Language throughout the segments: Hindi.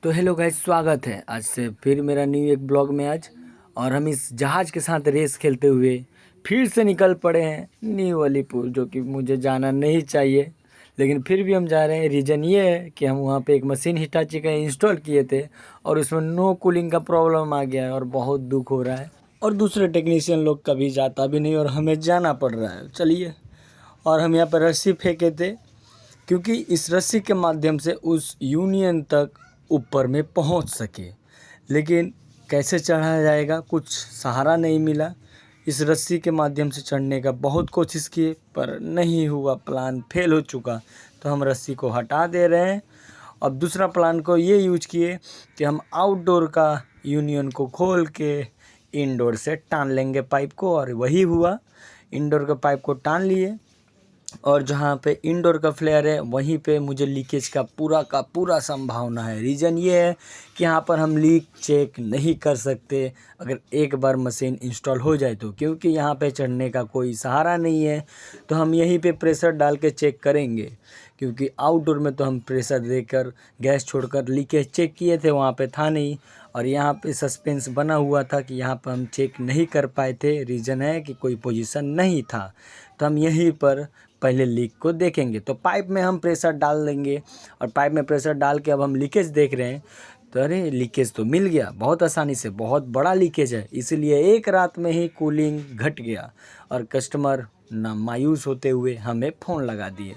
तो हेलो गाइस, स्वागत है आज से फिर मेरा न्यू एक ब्लॉग में आज। और हम इस जहाज़ के साथ रेस खेलते हुए फिर से निकल पड़े हैं न्यू अलीपुर, जो कि मुझे जाना नहीं चाहिए, लेकिन फिर भी हम जा रहे हैं। रीज़न ये है कि हम वहाँ पे एक मशीन हिटाची का इंस्टॉल किए थे और उसमें नो कूलिंग का प्रॉब्लम आ गया है और बहुत दुख हो रहा है। और दूसरे टेक्नीशियन लोग कभी जाता भी नहीं और हमें जाना पड़ रहा है। चलिए, और हम यहाँ पर रस्सी फेंके थे क्योंकि इस रस्सी के माध्यम से उस यूनियन तक ऊपर में पहुंच सके, लेकिन कैसे चढ़ा जाएगा, कुछ सहारा नहीं मिला। इस रस्सी के माध्यम से चढ़ने का बहुत कोशिश किए पर नहीं हुआ, प्लान फेल हो चुका। तो हम रस्सी को हटा दे रहे हैं। अब दूसरा प्लान को ये यूज किए कि हम आउटडोर का यूनियन को खोल के इंडोर से टान लेंगे पाइप को, और वही हुआ। इंडोर के पाइप को टान लिए और जहाँ पे इंडोर का फ्लेयर है वहीं पे मुझे लीकेज का पूरा संभावना है। रीज़न ये है कि यहाँ पर हम लीक चेक नहीं कर सकते अगर एक बार मशीन इंस्टॉल हो जाए तो, क्योंकि यहाँ पे चढ़ने का कोई सहारा नहीं है। तो हम यहीं पे प्रेशर डाल के चेक करेंगे, क्योंकि आउटडोर में तो हम प्रेशर देकर गैस छोड़कर लीकेज चेक किए थे, वहाँ पे था नहीं। और यहाँ पे सस्पेंस बना हुआ था कि यहाँ पर हम चेक नहीं कर पाए थे। रीज़न है कि कोई पोजीशन नहीं था। तो हम यहीं पर पहले लीक को देखेंगे। तो पाइप में हम प्रेशर डाल देंगे और पाइप में प्रेशर डाल के अब हम लीकेज देख रहे हैं। तो अरे, लीकेज तो मिल गया बहुत आसानी से, बहुत बड़ा लीकेज है, इसलिए एक रात में ही कूलिंग घट गया और कस्टमर ना मायूस होते हुए हमें फ़ोन लगा दिए।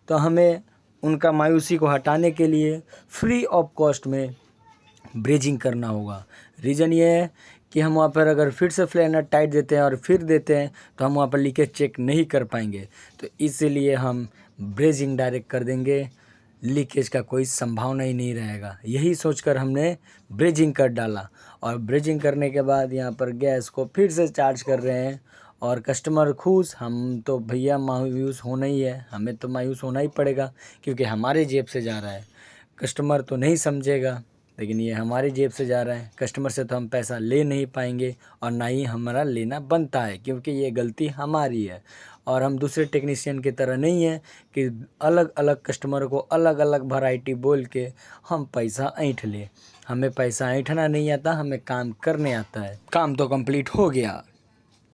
तो हमें उनका मायूसी को हटाने के लिए फ्री ऑफ कॉस्ट में ब्रेजिंग करना होगा। रीज़न ये है कि हम वहाँ पर अगर फिर से फ्लेयर नट टाइट देते हैं और फिर देते हैं तो हम वहाँ पर लीकेज चेक नहीं कर पाएंगे। तो इसीलिए हम ब्रेजिंग डायरेक्ट कर देंगे, लीकेज का कोई संभावना ही नहीं रहेगा। यही सोचकर हमने ब्रेजिंग कर डाला। और ब्रेजिंग करने के बाद यहाँ पर गैस को फिर से चार्ज कर रहे हैं और कस्टमर खुश। हम तो भैया मायूस होना ही है, हमें तो मायूस होना ही पड़ेगा क्योंकि हमारे जेब से जा रहा है। कस्टमर तो नहीं समझेगा, लेकिन ये हमारी जेब से जा रहा है। कस्टमर से तो हम पैसा ले नहीं पाएंगे और ना ही हमारा लेना बनता है, क्योंकि ये गलती हमारी है। और हम दूसरे टेक्नीशियन की तरह नहीं है कि अलग अलग कस्टमर को अलग अलग वैरायटी बोल के हम पैसा ऐंठ ले। हमें पैसा ऐंठना नहीं आता, हमें काम करने आता है। काम तो कंप्लीट हो गया।